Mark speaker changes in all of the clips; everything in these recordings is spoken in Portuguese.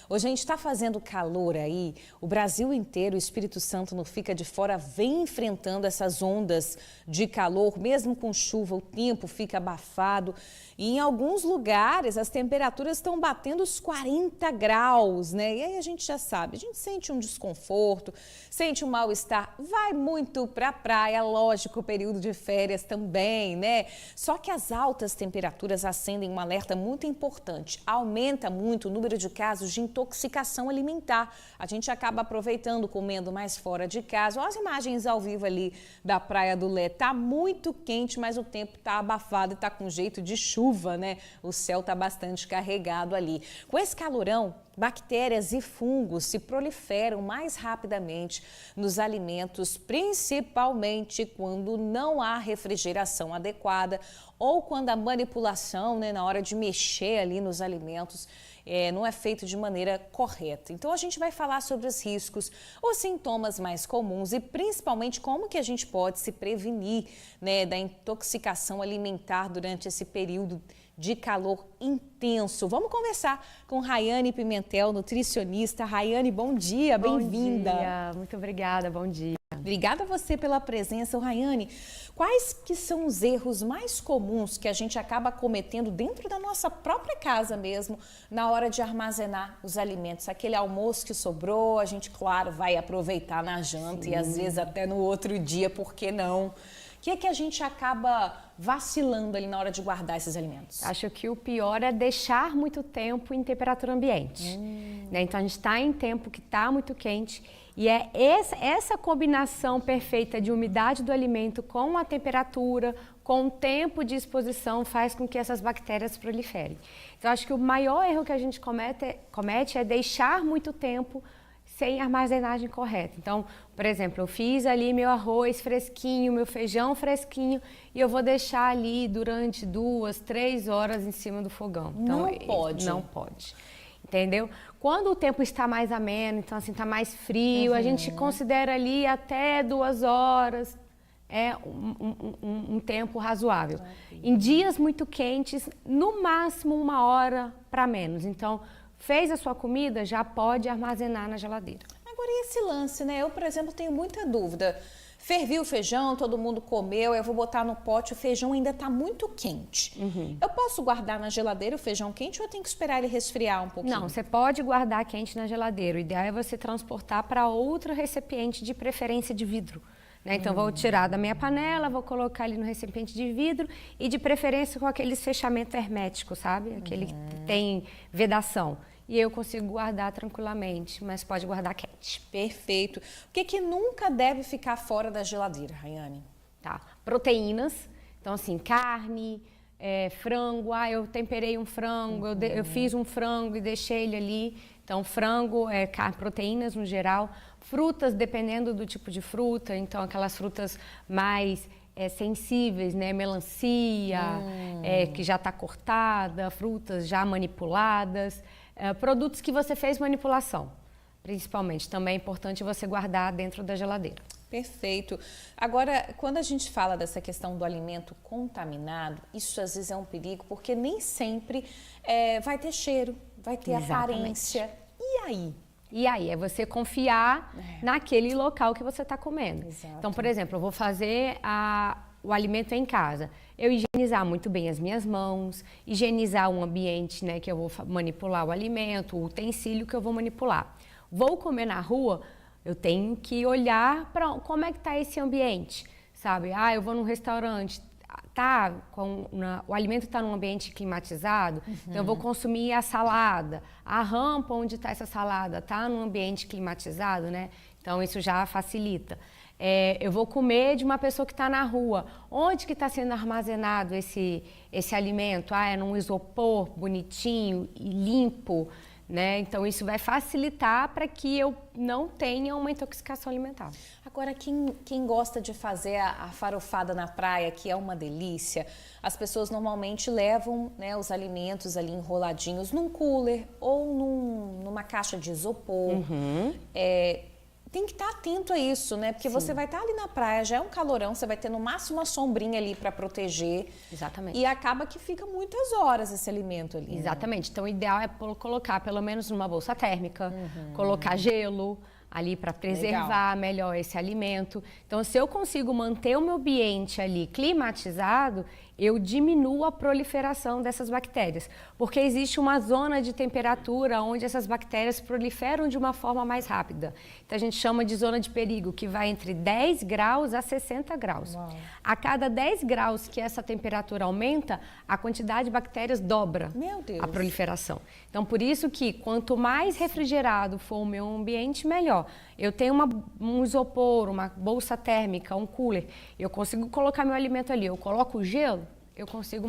Speaker 1: Hoje a gente está fazendo calor aí, o Brasil inteiro, o Espírito Santo não fica de fora, vem enfrentando essas ondas de calor, mesmo com chuva, o tempo fica abafado e em alguns lugares as temperaturas estão batendo os 40 graus, né? E aí a gente já sabe, a gente sente um desconforto, sente um mal-estar, vai muito para a praia, lógico, o período de férias também, né? Só que as altas temperaturas acendem um alerta muito importante, aumenta muito o número de casos de intoxicação alimentar. A gente acaba aproveitando, comendo mais fora de casa. Olha as imagens ao vivo ali da Praia do Lé. Tá muito quente, mas o tempo tá abafado e tá com jeito de chuva, né? O céu tá bastante carregado ali. Com esse calorão, bactérias e fungos se proliferam mais rapidamente nos alimentos, principalmente quando não há refrigeração adequada ou quando a manipulação, né, na hora de mexer ali nos alimentos, não é feito de maneira correta. Então a gente vai falar sobre os riscos, os sintomas mais comuns e principalmente como que a gente pode se prevenir, né, da intoxicação alimentar durante esse período de calor intenso. Vamos conversar com Rayane Pimentel, nutricionista. Rayane, bom dia, bem-vinda.
Speaker 2: Bom dia, muito obrigada, bom dia.
Speaker 1: Obrigada a você pela presença. Rayane, quais que são os erros mais comuns que a gente acaba cometendo dentro da nossa própria casa mesmo, na hora de armazenar os alimentos? Aquele almoço que sobrou, a gente, claro, vai aproveitar na janta. Sim. E às vezes até no outro dia, por que não? O que é que a gente acaba vacilando ali na hora de guardar esses alimentos?
Speaker 2: Acho que o pior é deixar muito tempo em temperatura ambiente. Né? Então a gente está em tempo que está muito quente e é essa combinação perfeita de umidade do alimento com a temperatura, com o tempo de exposição, faz com que essas bactérias proliferem. Então acho que o maior erro que a gente comete é deixar muito tempo sem armazenagem correta. Então, por exemplo, eu fiz ali meu arroz fresquinho, meu feijão fresquinho e eu vou deixar ali durante 2, 3 horas em cima do fogão. Então,
Speaker 1: não pode.
Speaker 2: Não pode. Entendeu? Quando o tempo está mais ameno, então assim, está mais frio, a gente considera ali até 2 horas, é um tempo razoável. Em dias muito quentes, no máximo 1 hora para menos. Então, fez a sua comida, já pode armazenar na geladeira.
Speaker 1: Agora, e esse lance, né? Eu, por exemplo, tenho muita dúvida. Fervi o feijão, todo mundo comeu, eu vou botar no pote, o feijão ainda está muito quente. Eu posso guardar na geladeira o feijão quente ou eu tenho que esperar ele resfriar um pouquinho?
Speaker 2: Não, você pode guardar quente na geladeira. O ideal é você transportar para outro recipiente, de preferência de vidro. Né? Então, vou tirar da minha panela, vou colocar ali no recipiente de vidro e de preferência com aqueles fechamento hermético, sabe? Aquele que tem vedação. E eu consigo guardar tranquilamente, mas pode guardar quente.
Speaker 1: Perfeito. O que nunca deve ficar fora da geladeira, Rayane?
Speaker 2: Tá. Proteínas. Então, assim, carne, frango. Ah, eu temperei um frango, eu fiz um frango e deixei ele ali. Então, frango, proteínas no geral. Frutas, dependendo do tipo de fruta. Então, aquelas frutas mais sensíveis, né? Melancia, que já está cortada, frutas já manipuladas. Produtos que você fez manipulação, principalmente. Também é importante você guardar dentro da geladeira.
Speaker 1: Perfeito. Agora, quando a gente fala dessa questão do alimento contaminado, isso às vezes é um perigo, porque nem sempre vai ter cheiro, vai ter aparência. E aí?
Speaker 2: E aí, é você confiar naquele local que você está comendo.
Speaker 1: Exato.
Speaker 2: Então, por exemplo, eu vou fazer o alimento em casa. Eu higienizar muito bem as minhas mãos, higienizar o ambiente, né, que eu vou manipular o alimento, o utensílio que eu vou manipular. Vou comer na rua, eu tenho que olhar para como é que está esse ambiente, sabe? Ah, eu vou num restaurante, o alimento está num ambiente climatizado, então eu vou consumir a salada. A rampa onde está essa salada está num ambiente climatizado, né? Então isso já facilita. Eu vou comer de uma pessoa que está na rua. Onde que está sendo armazenado esse alimento? Ah, é num isopor bonitinho e limpo, né? Então isso vai facilitar para que eu não tenha uma intoxicação alimentar.
Speaker 1: Agora, quem gosta de fazer a farofada na praia, que é uma delícia, as pessoas normalmente levam, né, os alimentos ali enroladinhos num cooler ou numa caixa de isopor. tem que estar atento a isso, né? Porque você vai estar ali na praia, já é um calorão, você vai ter no máximo uma sombrinha ali para proteger.
Speaker 2: Exatamente.
Speaker 1: E acaba que fica muitas horas esse alimento ali.
Speaker 2: Exatamente. Então, o ideal é colocar pelo menos numa bolsa térmica, colocar gelo ali para preservar melhor esse alimento. Então, se eu consigo manter o meu ambiente ali climatizado, eu diminuo a proliferação dessas bactérias. Porque existe uma zona de temperatura onde essas bactérias proliferam de uma forma mais rápida. Então, a gente chama de zona de perigo, que vai entre 10 graus a 60 graus. Uau. A cada 10 graus que essa temperatura aumenta, a quantidade de bactérias dobra.
Speaker 1: Meu Deus.
Speaker 2: A proliferação. Então, por isso que quanto mais refrigerado for o meu ambiente, melhor. Eu tenho um isopor, uma bolsa térmica, um cooler, eu consigo colocar meu alimento ali, eu coloco o gelo, eu consigo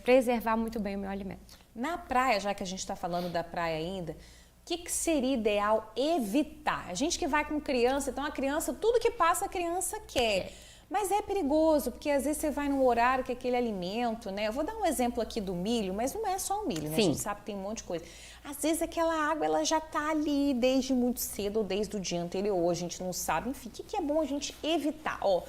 Speaker 2: preservar muito bem o meu alimento.
Speaker 1: Na praia, já que a gente está falando da praia ainda, o que seria ideal evitar? A gente que vai com criança, então a criança, tudo que passa a criança quer. Mas é perigoso, porque às vezes você vai num horário que aquele alimento, né? Eu vou dar um exemplo aqui do milho, mas não é só o milho, né?
Speaker 2: Sim.
Speaker 1: A gente sabe que tem um monte de coisa. Às vezes aquela água, ela já tá ali desde muito cedo ou desde o dia anterior, a gente não sabe. Enfim, o que é bom a gente evitar? Ó,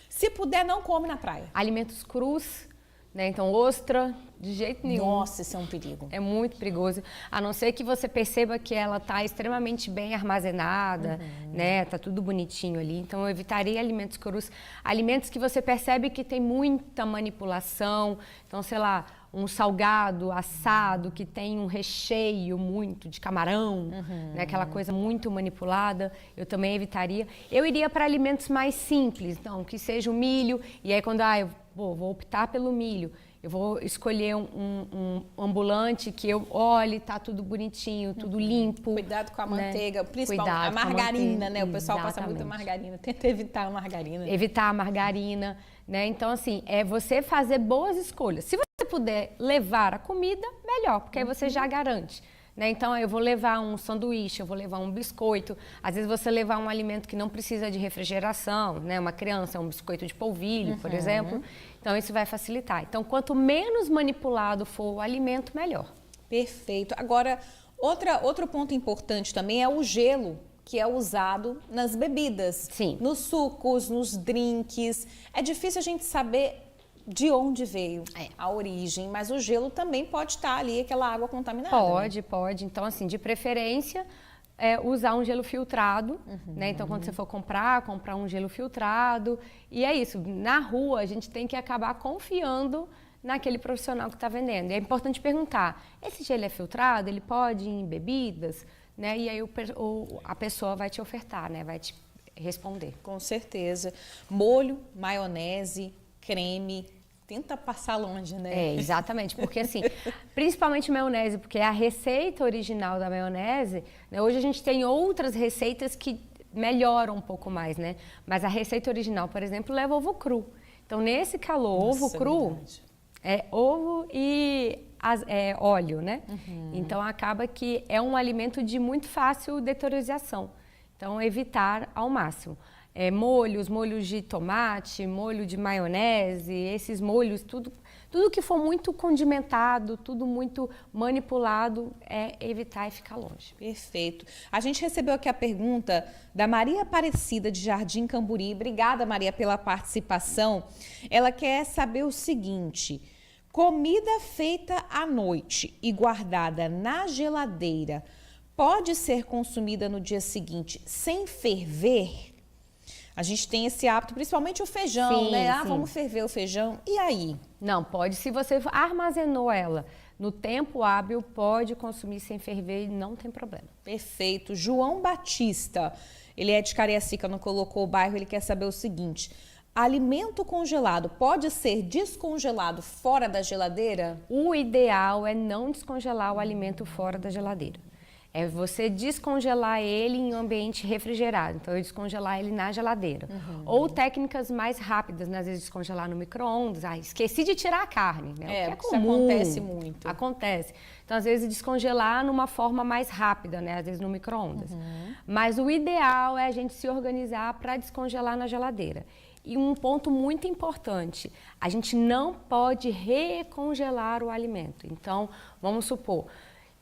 Speaker 1: se puder, não come na praia.
Speaker 2: Alimentos crus, né? Então, ostra, de jeito nenhum.
Speaker 1: Nossa, isso é um perigo.
Speaker 2: É muito perigoso. A não ser que você perceba que ela está extremamente bem armazenada, né? Tá tudo bonitinho ali. Então, eu evitaria alimentos crus. Alimentos que você percebe que tem muita manipulação. Então, sei lá, um salgado assado que tem um recheio muito de camarão, né? Aquela coisa muito manipulada, eu também evitaria. Eu iria para alimentos mais simples, então, que seja o milho. E aí, quando eu vou optar pelo milho, eu vou escolher um ambulante que eu olhe, tá tudo bonitinho, tudo limpo.
Speaker 1: Cuidado com a manteiga,
Speaker 2: né?
Speaker 1: Principalmente a margarina, né? O pessoal passa
Speaker 2: Exatamente.
Speaker 1: muito margarina, tenta evitar a margarina.
Speaker 2: Evitar a margarina, né? Então, assim, é você fazer boas escolhas. Se você puder levar a comida, melhor, porque aí você já garante. Né? Então, eu vou levar um sanduíche, eu vou levar um biscoito. Às vezes, você levar um alimento que não precisa de refrigeração, né? Uma criança, um biscoito de polvilho, por exemplo. Então, isso vai facilitar. Então, quanto menos manipulado for o alimento, melhor.
Speaker 1: Perfeito. Agora, outro ponto importante também é o gelo, que é usado nas bebidas.
Speaker 2: Sim.
Speaker 1: Nos sucos, nos drinks. É difícil a gente saber de onde veio a origem, mas o gelo também pode estar ali, aquela água contaminada.
Speaker 2: Pode, né? Pode. Então, assim, de preferência, usar um gelo filtrado, né? Então, quando você for comprar um gelo filtrado. E é isso, na rua a gente tem que acabar confiando naquele profissional que está vendendo. E é importante perguntar, esse gelo é filtrado? Ele pode ir em bebidas? Né? E aí a pessoa vai te ofertar, né? Vai te responder.
Speaker 1: Com certeza. Molho, maionese, creme, tenta passar longe, né?
Speaker 2: Exatamente, porque assim, principalmente maionese, porque a receita original da maionese, né, hoje a gente tem outras receitas que melhoram um pouco mais, né? Mas a receita original, por exemplo, leva ovo cru. Então, nesse calor, ovo cru é ovo e óleo, né? Então, acaba que é um alimento de muito fácil deteriorização. Então, evitar ao máximo. Molhos de tomate, molho de maionese, esses molhos, tudo que for muito condimentado, tudo muito manipulado, evitar e ficar longe.
Speaker 1: Perfeito. A gente recebeu aqui a pergunta da Maria Aparecida de Jardim Camburi. Obrigada, Maria, pela participação. Ela quer saber o seguinte: comida feita à noite e guardada na geladeira pode ser consumida no dia seguinte sem ferver? A gente tem esse hábito, principalmente o feijão,
Speaker 2: sim,
Speaker 1: né?
Speaker 2: Sim.
Speaker 1: Vamos ferver o feijão. E aí?
Speaker 2: Não, pode. Se você armazenou ela no tempo hábil, pode consumir sem ferver e não tem problema.
Speaker 1: Perfeito. João Batista, ele é de Cariacica, não colocou o bairro, ele quer saber o seguinte: alimento congelado pode ser descongelado fora da geladeira?
Speaker 2: O ideal é não descongelar o alimento fora da geladeira. É você descongelar ele em ambiente refrigerado. Então, eu descongelar ele na geladeira. Ou técnicas mais rápidas, né? Às vezes descongelar no micro-ondas. Esqueci de tirar a carne, né? O que é comum.
Speaker 1: Isso acontece muito.
Speaker 2: Acontece. Então, às vezes, descongelar numa forma mais rápida, né? Às vezes no micro-ondas. Mas o ideal é a gente se organizar para descongelar na geladeira. E um ponto muito importante, a gente não pode recongelar o alimento. Então, vamos supor,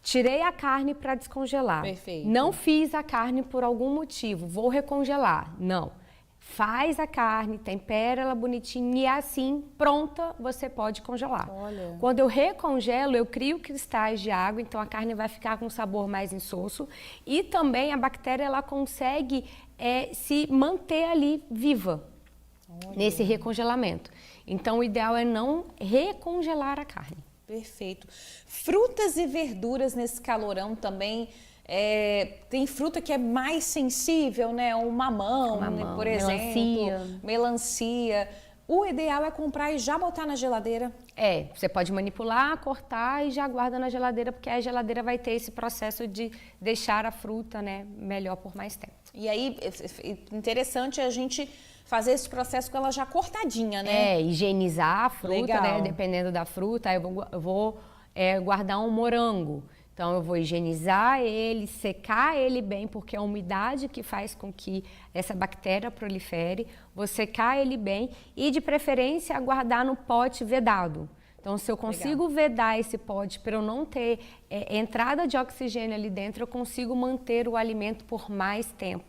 Speaker 2: Tirei a carne para descongelar.
Speaker 1: Perfeito.
Speaker 2: Não fiz a carne por algum motivo, vou recongelar. Não. Faz a carne, tempera ela bonitinha e assim, pronta, você pode congelar.
Speaker 1: Olha.
Speaker 2: Quando eu recongelo, eu crio cristais de água, então a carne vai ficar com um sabor mais insosso. E também a bactéria, ela consegue se manter ali viva. Olha. Nesse recongelamento. Então, o ideal é não recongelar a carne.
Speaker 1: Perfeito. Frutas e verduras nesse calorão também, tem fruta que é mais sensível, né? Um mamão, né? Por exemplo, melancia. O ideal é comprar e já botar na geladeira?
Speaker 2: Você pode manipular, cortar e já guarda na geladeira, porque a geladeira vai ter esse processo de deixar a fruta, né, melhor por mais tempo.
Speaker 1: E aí, interessante a gente fazer esse processo com ela já cortadinha, né?
Speaker 2: Higienizar a fruta,
Speaker 1: legal,
Speaker 2: né? Dependendo da fruta, aí eu vou guardar um morango. Então, eu vou higienizar ele, secar ele bem, porque é a umidade que faz com que essa bactéria prolifere. Vou secar ele bem e, de preferência, guardar no pote vedado. Então, se eu consigo vedar esse pote para eu não ter entrada de oxigênio ali dentro, eu consigo manter o alimento por mais tempo.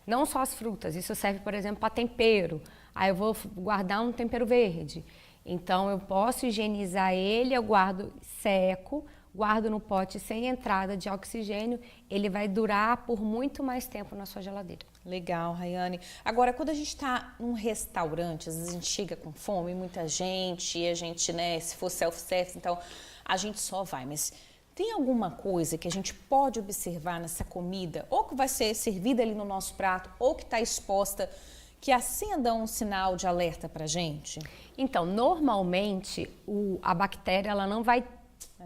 Speaker 2: Não só as frutas, isso serve, por exemplo, para tempero. Aí eu vou guardar um tempero verde. Então, eu posso higienizar ele, eu guardo seco, guardo no pote sem entrada de oxigênio, ele vai durar por muito mais tempo na sua geladeira.
Speaker 1: Legal, Rayane. Agora, quando a gente está num restaurante, às vezes a gente chega com fome, muita gente, e a gente, né, se for self-service, então a gente só vai, mas tem alguma coisa que a gente pode observar nessa comida, ou que vai ser servida ali no nosso prato, ou que está exposta, que acenda um sinal de alerta para a gente?
Speaker 2: Então, normalmente, a bactéria ela não vai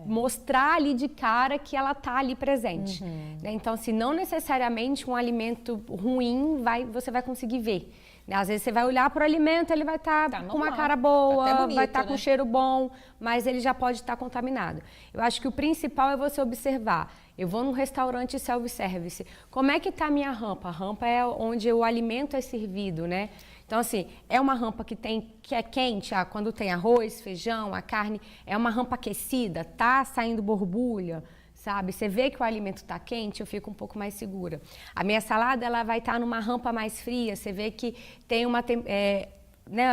Speaker 2: mostrar ali de cara que ela está ali presente. Né? Então, se não necessariamente um alimento ruim você vai conseguir ver. Às vezes você vai olhar para o alimento, ele vai estar com uma cara boa, bonito, vai estar com um cheiro bom, mas ele já pode estar contaminado. Eu acho que o principal é você observar. Eu vou num restaurante self-service, como é que está a minha rampa? A rampa é onde o alimento é servido, né? Então, assim, é uma rampa que é quente, quando tem arroz, feijão, a carne, é uma rampa aquecida, tá saindo borbulha, sabe? Você vê que o alimento está quente, eu fico um pouco mais segura. A minha salada, ela vai estar numa rampa mais fria, você vê que tem uma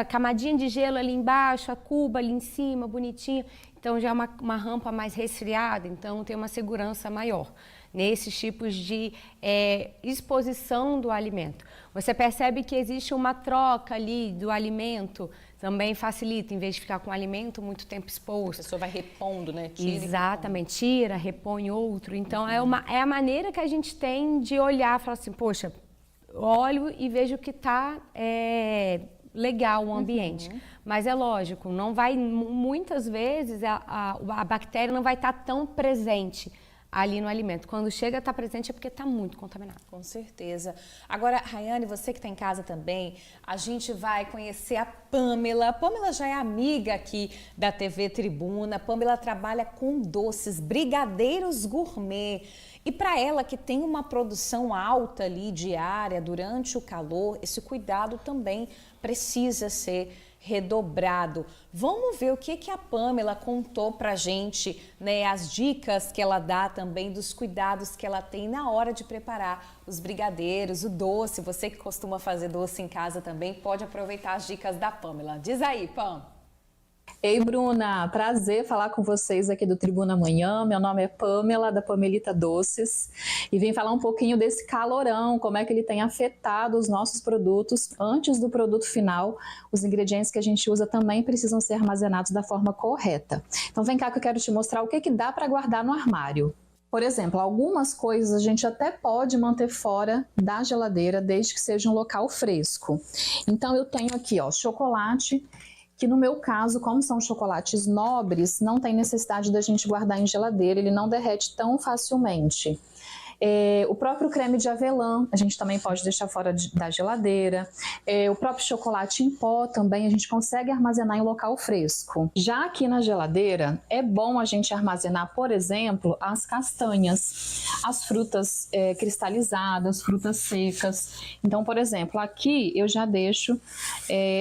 Speaker 2: a camadinha de gelo ali embaixo, a cuba ali em cima, bonitinha. Então, já é uma rampa mais resfriada, então tem uma segurança maior nesses tipos de exposição do alimento. Você percebe que existe uma troca ali do alimento, também facilita, em vez de ficar com o alimento muito tempo exposto.
Speaker 1: A pessoa vai repondo, né?
Speaker 2: Exatamente, tira, repõe outro. Então, é a maneira que a gente tem de olhar, falar assim, poxa, olho e vejo que está legal o ambiente. Mas é lógico, não vai, muitas vezes a bactéria não vai estar tão presente ali no alimento. Quando chega a estar presente é porque está muito contaminado.
Speaker 1: Com certeza. Agora, Rayane, você que está em casa também, a gente vai conhecer a Pamela. A Pamela já é amiga aqui da TV Tribuna. A Pamela trabalha com doces, brigadeiros gourmet. E para ela que tem uma produção alta ali diária durante o calor, esse cuidado também precisa ser redobrado. Vamos ver o que a Pamela contou pra gente, né? As dicas que ela dá também dos cuidados que ela tem na hora de preparar os brigadeiros, o doce. Você que costuma fazer doce em casa também pode aproveitar as dicas da Pamela. Diz aí, Pam.
Speaker 3: Ei, Bruna, prazer falar com vocês aqui do Tribuna Manhã. Meu nome é Pamela, da Pamelita Doces, e vim falar um pouquinho desse calorão, como é que ele tem afetado os nossos produtos antes do produto final. Os ingredientes que a gente usa também precisam ser armazenados da forma correta. Então vem cá que eu quero te mostrar o que dá para guardar no armário. Por exemplo, algumas coisas a gente até pode manter fora da geladeira, desde que seja um local fresco. Então eu tenho aqui, ó, chocolate, que no meu caso, como são chocolates nobres, não tem necessidade da gente guardar em geladeira, ele não derrete tão facilmente. O próprio creme de avelã, a gente também pode deixar fora da geladeira. O próprio chocolate em pó também a gente consegue armazenar em local fresco. Já aqui na geladeira, é bom a gente armazenar, por exemplo, as castanhas, as frutas cristalizadas, frutas secas. Então, por exemplo, aqui eu já deixo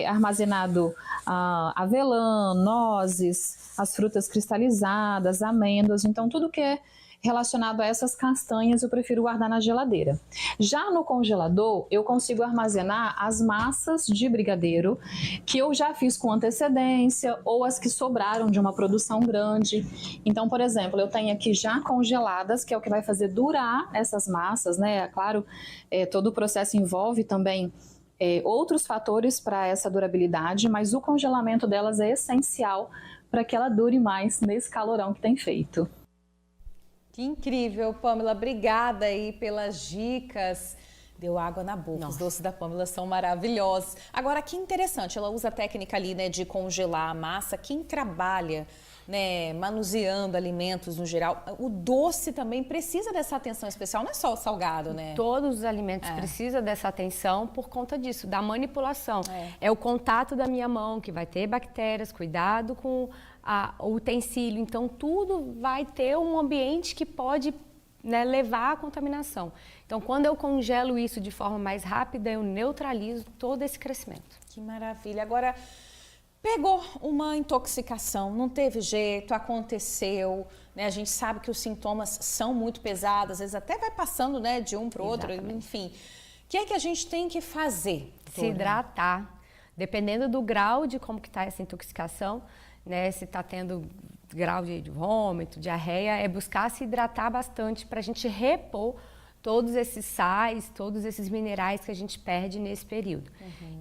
Speaker 3: armazenado avelã, nozes, as frutas cristalizadas, amêndoas. Então, tudo que é relacionado a essas castanhas, eu prefiro guardar na geladeira. Já no congelador, eu consigo armazenar as massas de brigadeiro que eu já fiz com antecedência ou as que sobraram de uma produção grande. Então, por exemplo, eu tenho aqui já congeladas, que é o que vai fazer durar essas massas, né? Claro, todo o processo envolve também outros fatores para essa durabilidade, mas o congelamento delas é essencial para que ela dure mais nesse calorão que tem feito.
Speaker 1: Que incrível, Pamela. Obrigada aí pelas dicas. Deu água na boca. Nossa. Os doces da Pamela são maravilhosos. Agora, que interessante, ela usa a técnica ali, né, de congelar a massa. Quem trabalha, né, manuseando alimentos no geral, o doce também precisa dessa atenção especial, não é só o salgado, né?
Speaker 2: Todos os alimentos precisam dessa atenção por conta disso, da manipulação. É o contato da minha mão que vai ter bactérias, cuidado com o utensílio. Então, tudo vai ter um ambiente que pode, né, levar à contaminação. Então, quando eu congelo isso de forma mais rápida, eu neutralizo todo esse crescimento.
Speaker 1: Que maravilha. Agora, pegou uma intoxicação, não teve jeito, aconteceu, né? A gente sabe que os sintomas são muito pesados, às vezes até vai passando, né, de um para o outro, enfim. O que é que a gente tem que fazer?
Speaker 2: Se hidratar. Dependendo do grau de como que está essa intoxicação, né, se está tendo grau de vômito, diarreia, é buscar se hidratar bastante para a gente repor todos esses sais, todos esses minerais que a gente perde nesse período.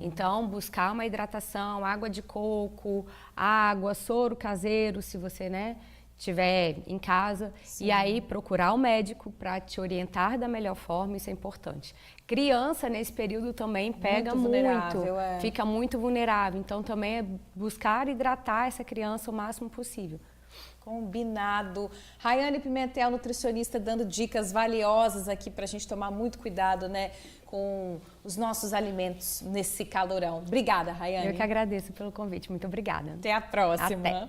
Speaker 2: Então, buscar uma hidratação, água de coco, água, soro caseiro, se você, né, tiver em casa. Sim. E aí procurar o médico para te orientar da melhor forma, isso é importante. Criança nesse período também pega muito, fica muito vulnerável. Então também é buscar hidratar essa criança o máximo possível.
Speaker 1: Combinado. Rayane Pimentel, nutricionista, dando dicas valiosas aqui para a gente tomar muito cuidado, né, com os nossos alimentos nesse calorão. Obrigada, Rayane.
Speaker 2: Eu que agradeço pelo convite. Muito obrigada.
Speaker 1: Até a próxima.
Speaker 2: Até.